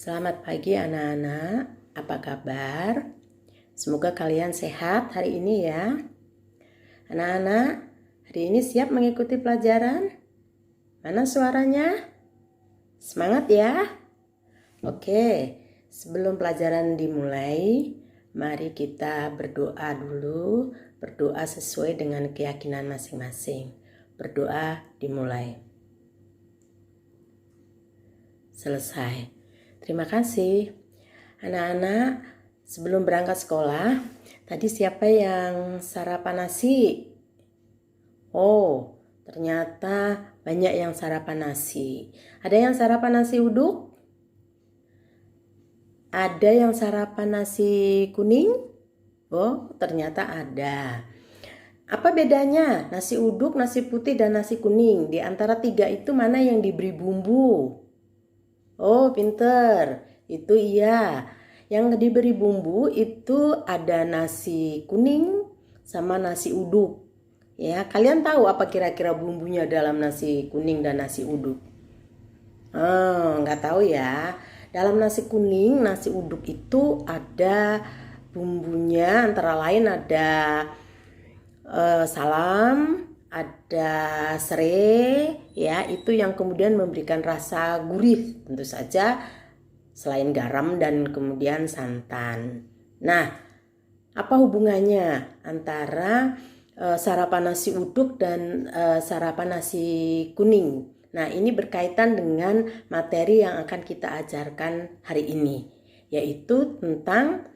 Selamat pagi anak-anak, apa kabar? Semoga kalian sehat hari ini ya. Anak-anak, hari ini siap mengikuti pelajaran? Mana suaranya? Semangat ya. Oke, sebelum pelajaran dimulai, mari kita berdoa dulu. Berdoa sesuai dengan keyakinan masing-masing. Berdoa dimulai. Selesai. Terima kasih. Anak-anak, sebelum berangkat sekolah, tadi siapa yang sarapan nasi? Oh, ternyata banyak yang sarapan nasi. Ada yang sarapan nasi uduk? Ada yang sarapan nasi kuning? Oh, ternyata ada. Apa bedanya nasi uduk, nasi putih, dan nasi kuning? Di antara tiga itu mana yang diberi bumbu? Oh, pinter. Itu iya. Yang diberi bumbu itu ada nasi kuning sama nasi uduk. Ya, kalian tahu apa kira-kira bumbunya dalam nasi kuning dan nasi uduk? Nggak tahu ya. Dalam nasi kuning, nasi uduk itu ada bumbunya, antara lain ada salam, ada serai, ya, itu yang kemudian memberikan rasa gurih, tentu saja selain garam dan kemudian santan. Nah, apa hubungannya antara sarapan nasi uduk dan sarapan nasi kuning? Nah, ini berkaitan dengan materi yang akan kita ajarkan hari ini, yaitu tentang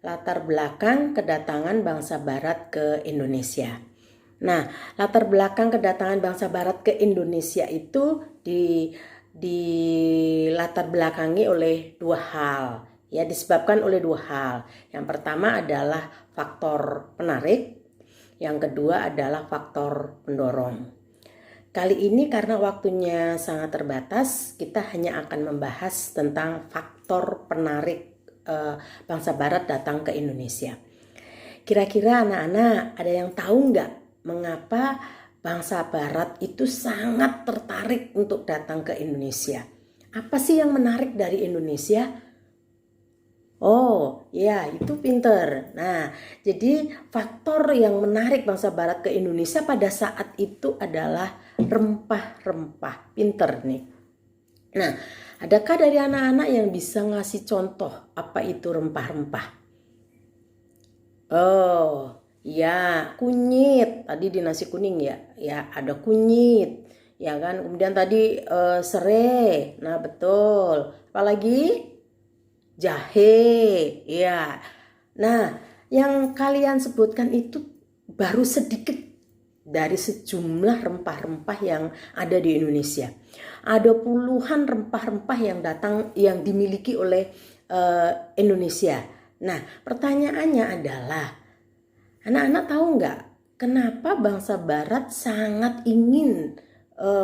latar belakang kedatangan bangsa Barat ke Indonesia. Nah, latar belakang kedatangan bangsa Barat ke Indonesia itu di latar belakangi oleh dua hal, ya, disebabkan oleh dua hal. Yang pertama adalah faktor penarik, yang kedua adalah faktor pendorong. Kali ini karena waktunya sangat terbatas, kita hanya akan membahas tentang faktor penarik bangsa Barat datang ke Indonesia. Kira-kira anak-anak ada yang tahu nggak mengapa bangsa Barat itu sangat tertarik untuk datang ke Indonesia? Apa sih yang menarik dari Indonesia? Oh, ya, itu pinter. Nah, jadi faktor yang menarik bangsa Barat ke Indonesia pada saat itu adalah rempah-rempah. Pinter nih. Nah, adakah dari anak-anak yang bisa ngasih contoh apa itu rempah-rempah? Oh, ya, kunyit. Tadi di nasi kuning ya. Ya, ada kunyit. Ya kan? Kemudian tadi serai. Nah, betul. Apalagi? Jahe. Ya. Nah, yang kalian sebutkan itu baru sedikit dari sejumlah rempah-rempah yang ada di Indonesia. Ada puluhan rempah-rempah yang dimiliki oleh Indonesia. Nah, pertanyaannya adalah, anak-anak tahu nggak kenapa bangsa Barat sangat ingin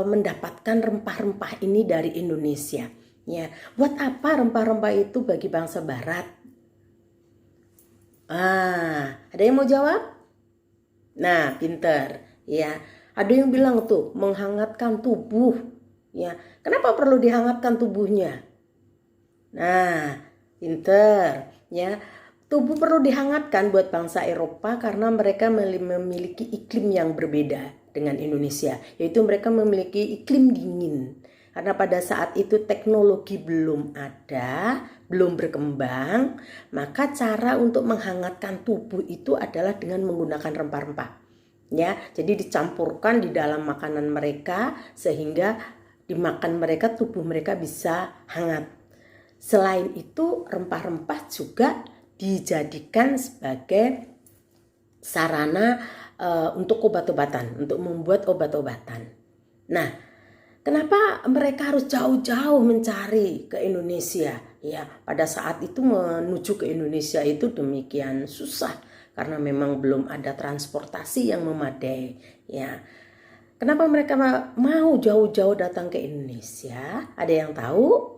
mendapatkan rempah-rempah ini dari Indonesia? Ya, buat apa rempah-rempah itu bagi bangsa Barat? Ada yang mau jawab? Nah, pinter. Ya, ada yang bilang tuh menghangatkan tubuh. Ya, kenapa perlu dihangatkan tubuhnya? Nah, pinter. Ya, tubuh perlu dihangatkan buat bangsa Eropa karena mereka memiliki iklim yang berbeda dengan Indonesia, yaitu mereka memiliki iklim dingin. Karena pada saat itu teknologi belum ada, belum berkembang, maka cara untuk menghangatkan tubuh itu adalah dengan menggunakan rempah-rempah. Ya, jadi dicampurkan di dalam makanan mereka sehingga dimakan mereka, tubuh mereka bisa hangat. Selain itu, rempah-rempah juga dijadikan sebagai sarana untuk obat-obatan, untuk membuat obat-obatan. Nah, kenapa mereka harus jauh-jauh mencari ke Indonesia? Ya, pada saat itu menuju ke Indonesia itu demikian susah karena memang belum ada transportasi yang memadai. Ya, kenapa mereka mau jauh-jauh datang ke Indonesia? Ada yang tahu?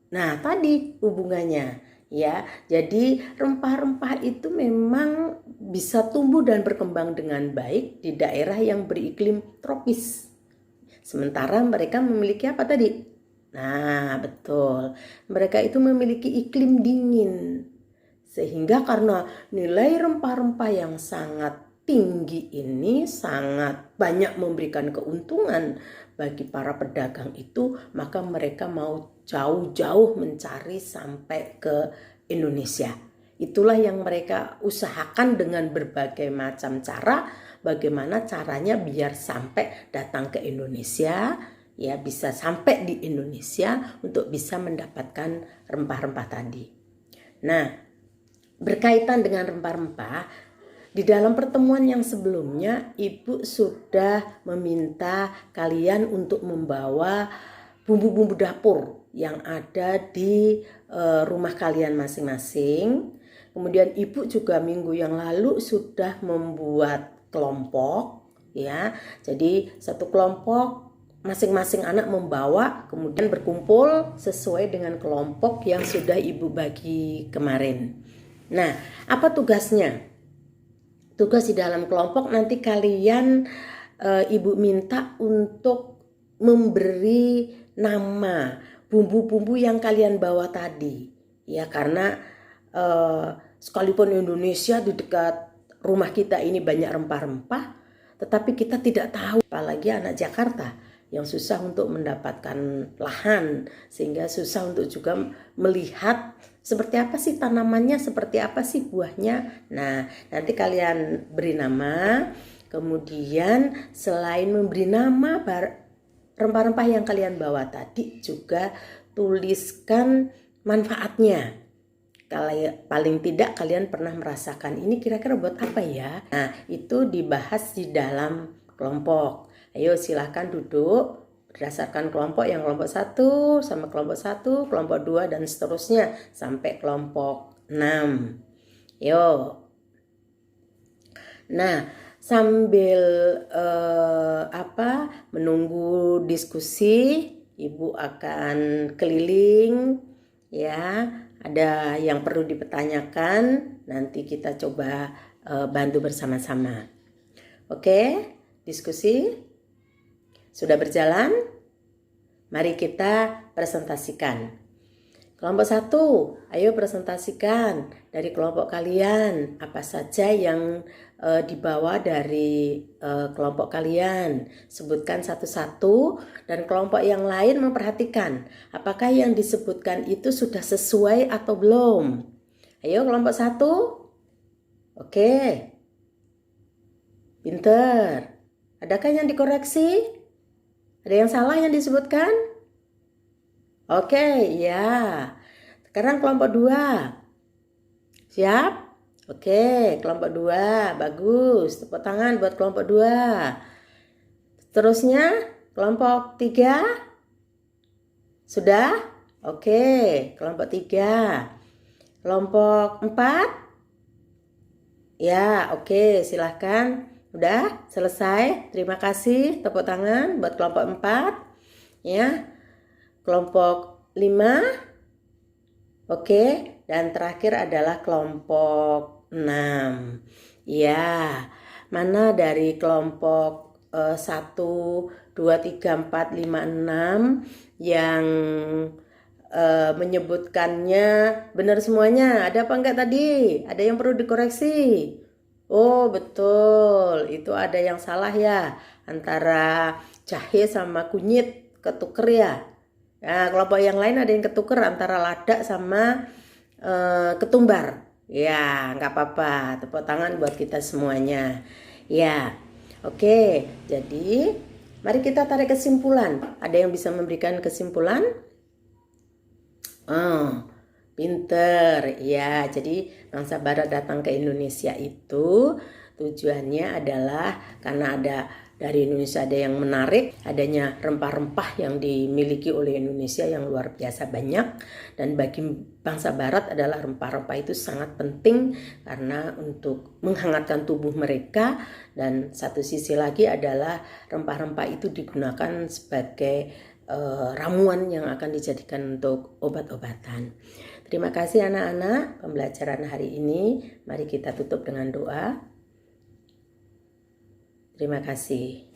Nah, tadi hubungannya, ya. Jadi rempah-rempah itu memang bisa tumbuh dan berkembang dengan baik di daerah yang beriklim tropis. Sementara mereka memiliki apa tadi? Nah, betul. Mereka itu memiliki iklim dingin. Sehingga karena nilai rempah-rempah yang sangat tinggi ini sangat banyak memberikan keuntungan bagi para pedagang itu, maka mereka mau jauh-jauh mencari sampai ke Indonesia. Itulah yang mereka usahakan dengan berbagai macam cara, bagaimana caranya biar sampai datang ke Indonesia, ya bisa sampai di Indonesia untuk bisa mendapatkan rempah-rempah tadi. Nah, berkaitan dengan rempah-rempah, di dalam pertemuan yang sebelumnya Ibu sudah meminta kalian untuk membawa bumbu-bumbu dapur yang ada di rumah kalian masing-masing. Kemudian Ibu juga minggu yang lalu sudah membuat kelompok, ya. Jadi satu kelompok masing-masing anak membawa, kemudian berkumpul sesuai dengan kelompok yang sudah Ibu bagi kemarin. Nah, apa tugasnya? Tugas di dalam kelompok nanti kalian Ibu minta untuk memberi nama bumbu-bumbu yang kalian bawa tadi. Ya, karena sekalipun Indonesia di dekat rumah kita ini banyak rempah-rempah, tetapi kita tidak tahu, apalagi anak Jakarta yang susah untuk mendapatkan lahan, sehingga susah untuk juga melihat seperti apa sih tanamannya, seperti apa sih buahnya. Nah, nanti kalian beri nama, kemudian selain memberi nama rempah-rempah yang kalian bawa tadi, juga tuliskan manfaatnya. Kalau paling tidak kalian pernah merasakan ini kira-kira buat apa ya. Nah, itu dibahas di dalam kelompok. Ayo silahkan duduk berdasarkan kelompok, yang kelompok 1 sama kelompok 1, kelompok 2 dan seterusnya sampai kelompok 6. Yo. Nah, sambil menunggu diskusi, Ibu akan keliling, ya. Ada yang perlu dipertanyakan, nanti kita coba bantu bersama-sama. Oke, diskusi sudah berjalan? Mari kita presentasikan. Kelompok 1, ayo presentasikan dari kelompok kalian apa saja yang dibawa dari kelompok kalian. Sebutkan satu-satu dan kelompok yang lain memperhatikan apakah yang disebutkan itu sudah sesuai atau belum. Ayo kelompok 1. Oke. Pinter. Adakah yang dikoreksi? Ada yang salah yang disebutkan? Oke, ya. Sekarang kelompok 2. Siap? Oke, kelompok 2. Bagus. Tepuk tangan buat kelompok 2. Terusnya, kelompok 3. Sudah? Oke, kelompok 3. Kelompok 4. Ya, oke, silahkan. Udah selesai. Terima kasih. Tepuk tangan buat kelompok 4. Ya. Kelompok 5. Oke, dan terakhir adalah kelompok 6. Ya. Mana dari kelompok 1, 2, 3, 4, 5, 6 yang menyebutkannya benar semuanya? Ada apa enggak tadi? Ada yang perlu dikoreksi? Oh betul, itu ada yang salah ya, antara jahe sama kunyit ketuker ya. Nah, kelompok yang lain ada yang ketuker antara lada sama ketumbar. Ya, nggak apa-apa, tepuk tangan buat kita semuanya. Ya, oke, jadi mari kita tarik kesimpulan. Ada yang bisa memberikan kesimpulan? Pinter, ya. Jadi bangsa Barat datang ke Indonesia itu tujuannya adalah karena ada dari Indonesia ada yang menarik, adanya rempah-rempah yang dimiliki oleh Indonesia yang luar biasa banyak, dan bagi bangsa Barat adalah rempah-rempah itu sangat penting karena untuk menghangatkan tubuh mereka, dan satu sisi lagi adalah rempah-rempah itu digunakan sebagai ramuan yang akan dijadikan untuk obat-obatan. Terima kasih anak-anak pembelajaran hari ini. Mari kita tutup dengan doa. Terima kasih.